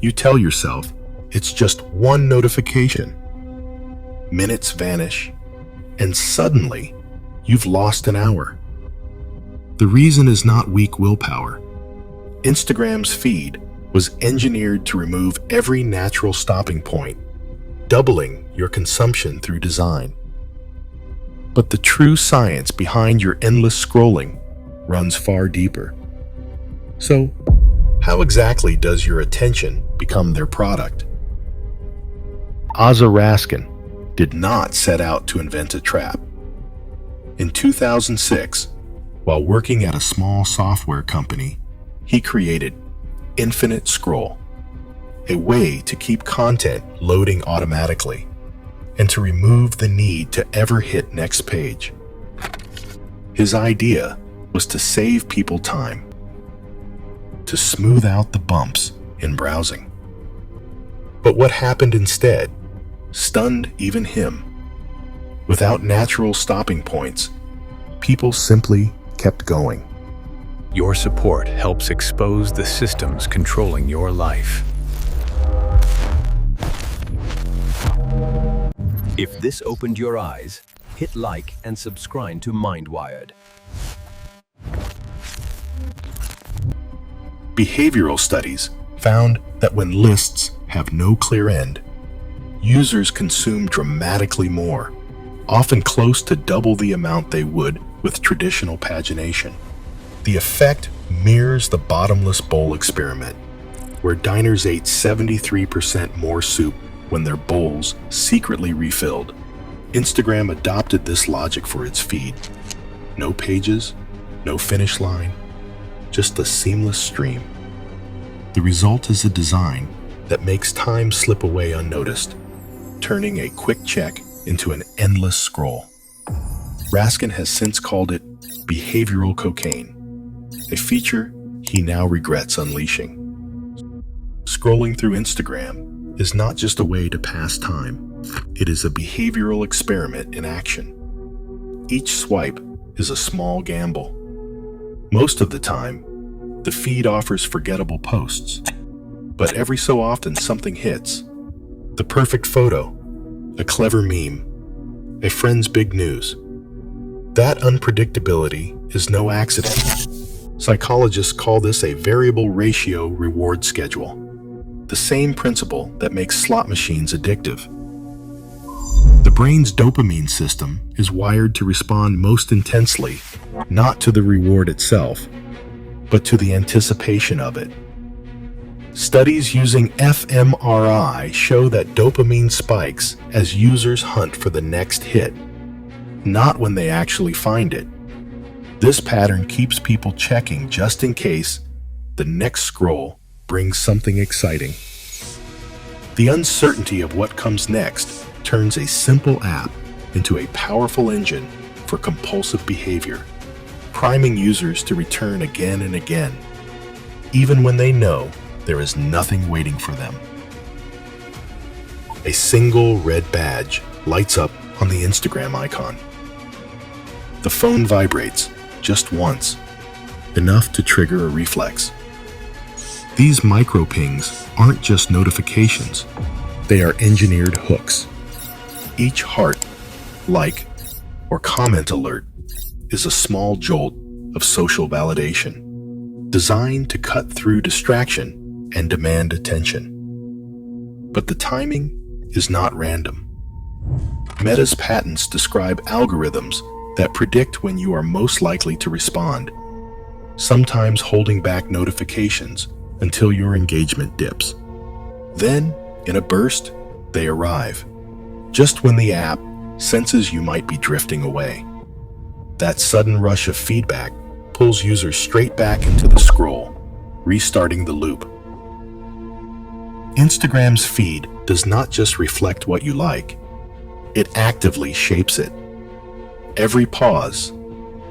You tell yourself it's just one notification. Minutes vanish, and suddenly you've lost an hour. The reason is not weak willpower. Instagram's feed was engineered to remove every natural stopping point, doubling your consumption through design. But the true science behind your endless scrolling runs far deeper. So, how exactly does your attention become their product? Asa Raskin did not set out to invent a trap. In 2006, while working at a small software company, he created Infinite Scroll, a way to keep content loading automatically and to remove the need to ever hit next page. His idea was to save people time, to smooth out the bumps in browsing. But what happened instead stunned even him. Without natural stopping points, people simply kept going. Your support helps expose the systems controlling your life. If this opened your eyes, hit like and subscribe to Mindwired. Behavioral studies found that when lists have no clear end, users consume dramatically more, often close to double the amount they would with traditional pagination. The effect mirrors the bottomless bowl experiment, where diners ate 73% more soup when their bowls secretly refilled. Instagram adopted this logic for its feed. No pages, no finish line, just a seamless stream. The result is a design that makes time slip away unnoticed, turning a quick check into an endless scroll. Raskin has since called it behavioral cocaine, a feature he now regrets unleashing. Scrolling through Instagram is not just a way to pass time, it is a behavioral experiment in action. Each swipe is a small gamble. Most of the time, the feed offers forgettable posts, but every so often something hits. The perfect photo, a clever meme, a friend's big news. That unpredictability is no accident. Psychologists call this a variable ratio reward schedule, the same principle that makes slot machines addictive. The brain's dopamine system is wired to respond most intensely, not to the reward itself, but to the anticipation of it. Studies using fMRI show that dopamine spikes as users hunt for the next hit, not when they actually find it. This pattern keeps people checking just in case the next scroll brings something exciting. The uncertainty of what comes next turns a simple app into a powerful engine for compulsive behavior, priming users to return again and again, even when they know there is nothing waiting for them. A single red badge lights up on the Instagram icon. The phone vibrates just once, enough to trigger a reflex. These micro pings aren't just notifications, they are engineered hooks. Each heart, like, or comment alert is a small jolt of social validation, designed to cut through distraction and demand attention. But the timing is not random. Meta's patents describe algorithms that predict when you are most likely to respond, sometimes holding back notifications until your engagement dips. Then, in a burst, they arrive, just when the app senses you might be drifting away. That sudden rush of feedback pulls users straight back into the scroll, restarting the loop. Instagram's feed does not just reflect what you like, it actively shapes it. Every pause,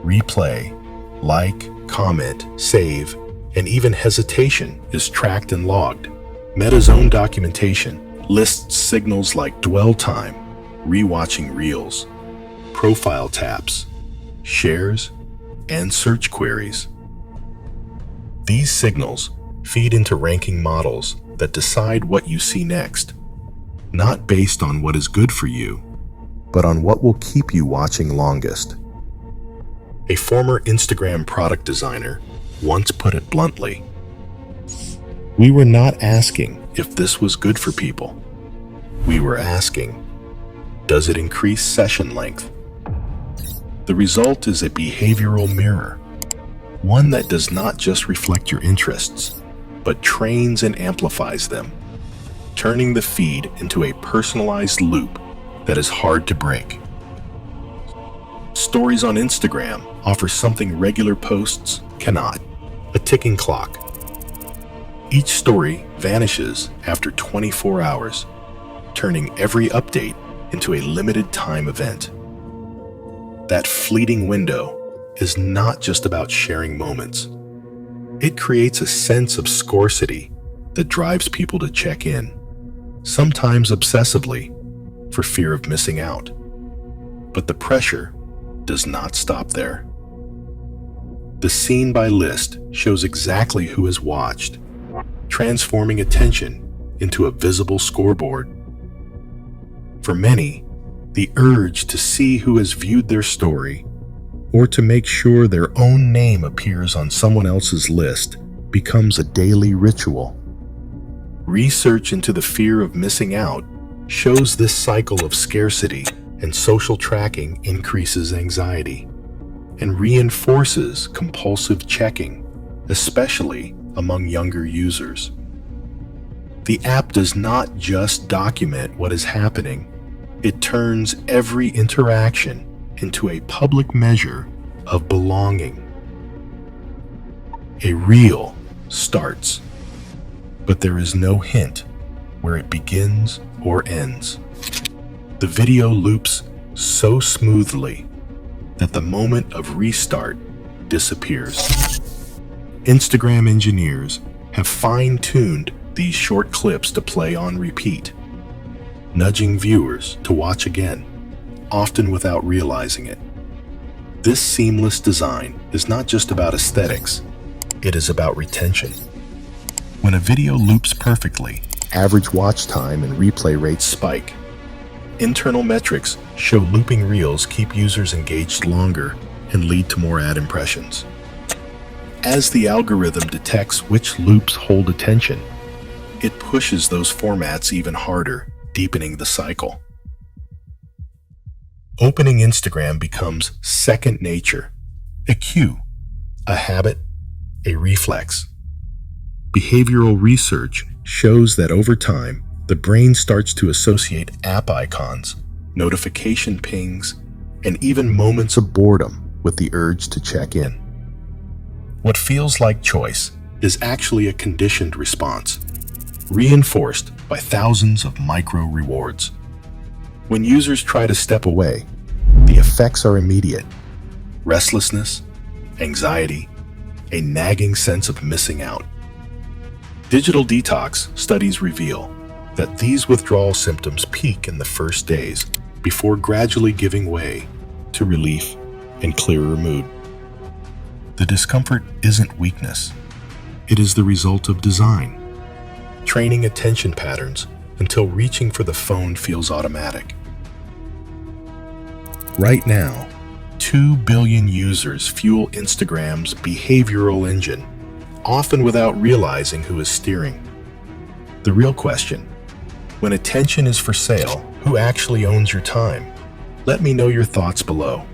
replay, like, comment, save, and even hesitation is tracked and logged. Meta's own documentation lists signals like dwell time, rewatching reels, profile taps, shares, and search queries. These signals feed into ranking models that decide what you see next, not based on what is good for you, but on what will keep you watching longest. A former Instagram product designer once put it bluntly, "We were not asking if this was good for people. We were asking, does it increase session length?" The result is a behavioral mirror, one that does not just reflect your interests, but trains and amplifies them, turning the feed into a personalized loop that is hard to break. Stories on Instagram offer something regular posts cannot: a ticking clock. Each story vanishes after 24 hours, turning every update into a limited time event. That fleeting window is not just about sharing moments. It creates a sense of scarcity that drives people to check in, sometimes obsessively, for fear of missing out. But the pressure does not stop there. The scene by list shows exactly who has watched, transforming attention into a visible scoreboard. For many, the urge to see who has viewed their story, or to make sure their own name appears on someone else's list, becomes a daily ritual. Research into the fear of missing out shows this cycle of scarcity and social tracking increases anxiety and reinforces compulsive checking, especially among younger users. The app does not just document what is happening, it turns every interaction into a public measure of belonging. A reel starts, but there is no hint where it begins or ends. The video loops so smoothly that the moment of restart disappears. Instagram engineers have fine-tuned these short clips to play on repeat, nudging viewers to watch again, often without realizing it. This seamless design is not just about aesthetics, it is about retention. When a video loops perfectly, average watch time and replay rates spike. Internal metrics show looping reels keep users engaged longer and lead to more ad impressions. As the algorithm detects which loops hold attention, it pushes those formats even harder, deepening the cycle. Opening Instagram becomes second nature, a cue, a habit, a reflex. Behavioral research shows that over time, the brain starts to associate app icons, notification pings, and even moments of boredom with the urge to check in. What feels like choice is actually a conditioned response, reinforced by thousands of micro rewards. When users try to step away, the effects are immediate: restlessness, anxiety, a nagging sense of missing out. Digital detox studies reveal that these withdrawal symptoms peak in the first days before gradually giving way to relief and clearer mood. The discomfort isn't weakness. It is the result of design, training attention patterns until reaching for the phone feels automatic. Right now, 2 billion users fuel Instagram's behavioral engine, often without realizing who is steering. The real question: when attention is for sale, who actually owns your time? Let me know your thoughts below.